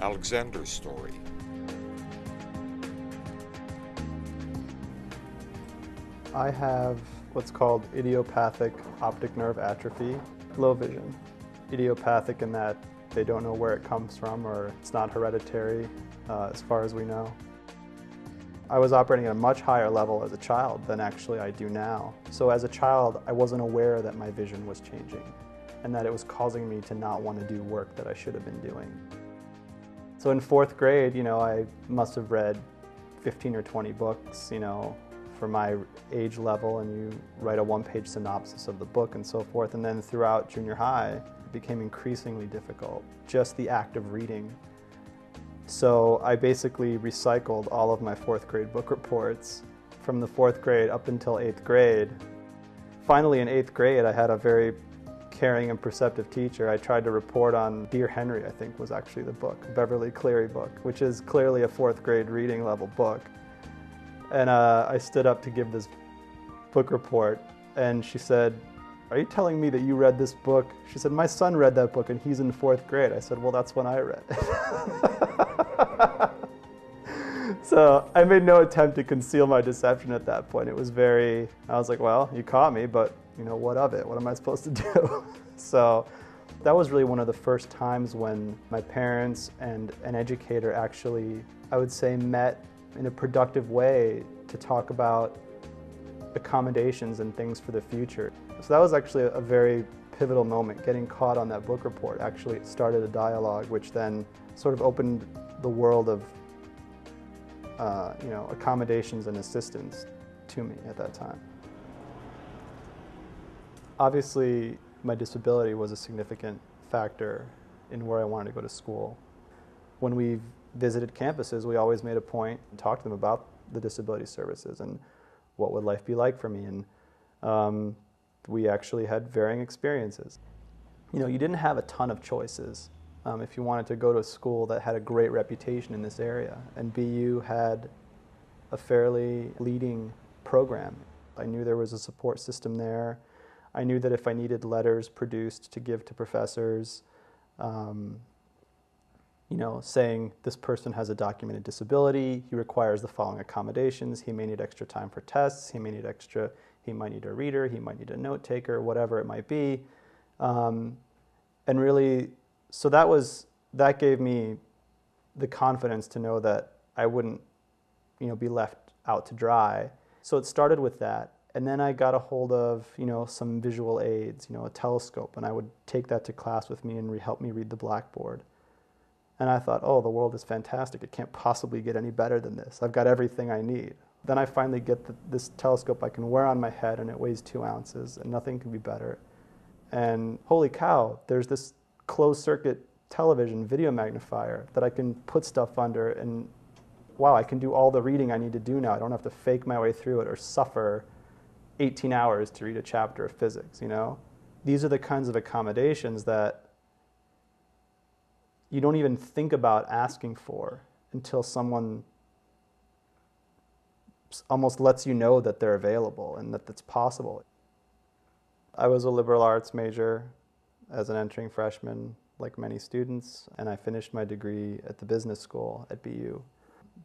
Alexander's story. I have what's called idiopathic optic nerve atrophy, low vision. Idiopathic in that they don't know where it comes from, or it's not hereditary as far as we know. I was operating at a much higher level as a child than actually I do now. So as a child, I wasn't aware that my vision was changing and that it was causing me to not want to do work that I should have been doing. So in fourth grade, I must have read 15 or 20 books, for my age level, and you write a one-page synopsis of the book and so forth. And then throughout junior high, it became increasingly difficult, just the act of reading. So I basically recycled all of my fourth grade book reports from the fourth grade up until eighth grade. Finally, in eighth grade, I had a very caring and perceptive teacher. I tried to report on Dear Henry, I think was actually the book, Beverly Cleary book, which is clearly a fourth grade reading level book. And I stood up to give this book report, and she said, "Are you telling me that you read this book?" She said, "My son read that book and he's in fourth grade." I said, "Well, that's when I read." So I made no attempt to conceal my deception at that point. I was like, well, you caught me, but what of it? What am I supposed to do? So that was really one of the first times when my parents and an educator actually, I would say, met in a productive way to talk about accommodations and things for the future. So that was actually a very pivotal moment. Getting caught on that book report actually started a dialogue, which then sort of opened the world of accommodations and assistance to me at that time. Obviously, my disability was a significant factor in where I wanted to go to school. When we visited campuses, we always made a point and talked to them about the disability services and what would life be like for me. And we actually had varying experiences. You didn't have a ton of choices if you wanted to go to a school that had a great reputation in this area. And BU had a fairly leading program. I knew there was a support system there. I knew that if I needed letters produced to give to professors, saying this person has a documented disability, he requires the following accommodations, he may need extra time for tests, he might need a reader, he might need a note taker, whatever it might be. And really, so that gave me the confidence to know that I wouldn't, be left out to dry. So it started with that. And then I got a hold of, some visual aids, a telescope, and I would take that to class with me and help me read the blackboard. And I thought, oh, the world is fantastic. It can't possibly get any better than this. I've got everything I need. Then I finally get this telescope I can wear on my head, and it weighs 2 ounces, and nothing can be better. And holy cow, there's this closed-circuit television video magnifier that I can put stuff under, and wow, I can do all the reading I need to do now. I don't have to fake my way through it or suffer 18 hours to read a chapter of physics, These are the kinds of accommodations that you don't even think about asking for until someone almost lets you know that they're available and that it's possible. I was a liberal arts major as an entering freshman, like many students, and I finished my degree at the business school at BU,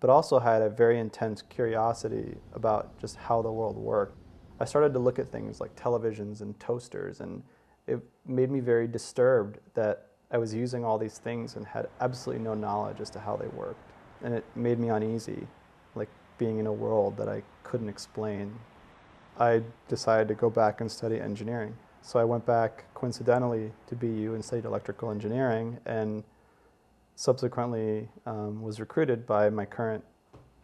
but also had a very intense curiosity about just how the world worked. I started to look at things like televisions and toasters, and it made me very disturbed that I was using all these things and had absolutely no knowledge as to how they worked. And it made me uneasy, like being in a world that I couldn't explain. I decided to go back and study engineering. So I went back coincidentally to BU and studied electrical engineering, and subsequently was recruited by my current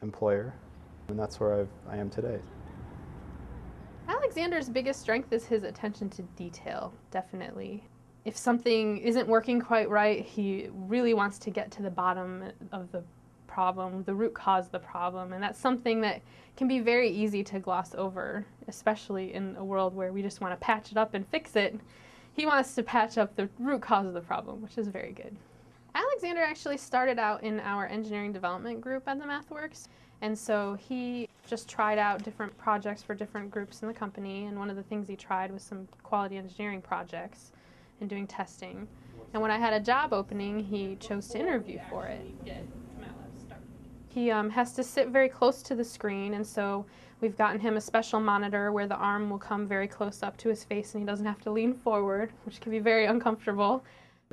employer, and that's where I am today. Alexander's biggest strength is his attention to detail, definitely. If something isn't working quite right, he really wants to get to the bottom of the problem, the root cause of the problem, and that's something that can be very easy to gloss over, especially in a world where we just want to patch it up and fix it. He wants to patch up the root cause of the problem, which is very good. Alexander actually started out in our engineering development group at the Mathworks, and so he just tried out different projects for different groups in the company, and one of the things he tried was some quality engineering projects and doing testing. And when I had a job opening, he chose to interview for it. He has to sit very close to the screen, and so we've gotten him a special monitor where the arm will come very close up to his face and he doesn't have to lean forward, which can be very uncomfortable.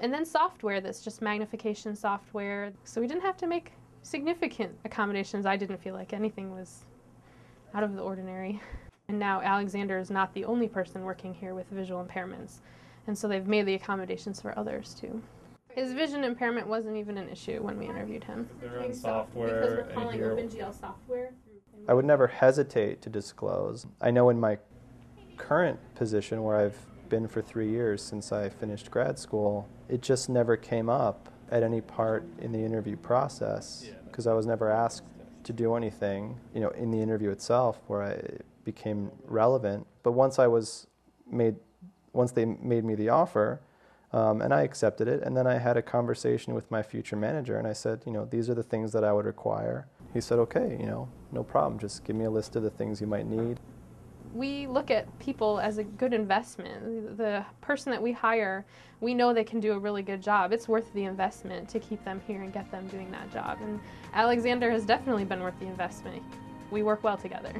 And then software that's just magnification software. So we didn't have to make significant accommodations. I didn't feel like anything was out of the ordinary. And now Alexander is not the only person working here with visual impairments. And so they've made the accommodations for others too. His vision impairment wasn't even an issue when we interviewed him. Their own software. Because we're calling OpenGL software. I would never hesitate to disclose. I know in my current position, where I've been for 3 years since I finished grad school, it just never came up at any part in the interview process, because I was never asked to do anything, in the interview itself where I became relevant. But once they made me the offer, and I accepted it, and then I had a conversation with my future manager, and I said, these are the things that I would require. He said, okay, no problem, just give me a list of the things you might need. We look at people as a good investment. The person that we hire, we know they can do a really good job. It's worth the investment to keep them here and get them doing that job. And Alexander has definitely been worth the investment. We work well together.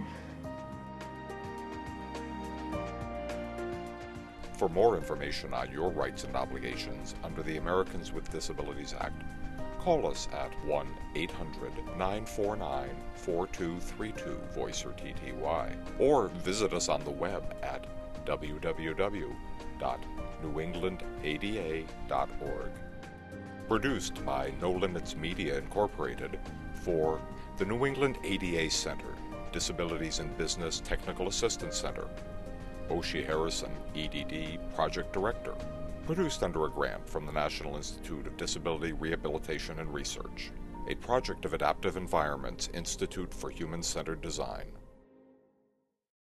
For more information on your rights and obligations under the Americans with Disabilities Act, call us at 1-800-949-4232, voice or TTY, or visit us on the web at www.newenglandada.org. Produced by No Limits Media Incorporated for the New England ADA Center, Disabilities in Business Technical Assistance Center. Oshie Harrison, EDD Project Director. Produced under a grant from the National Institute of Disability Rehabilitation and Research, a project of Adaptive Environments Institute for Human-Centered Design.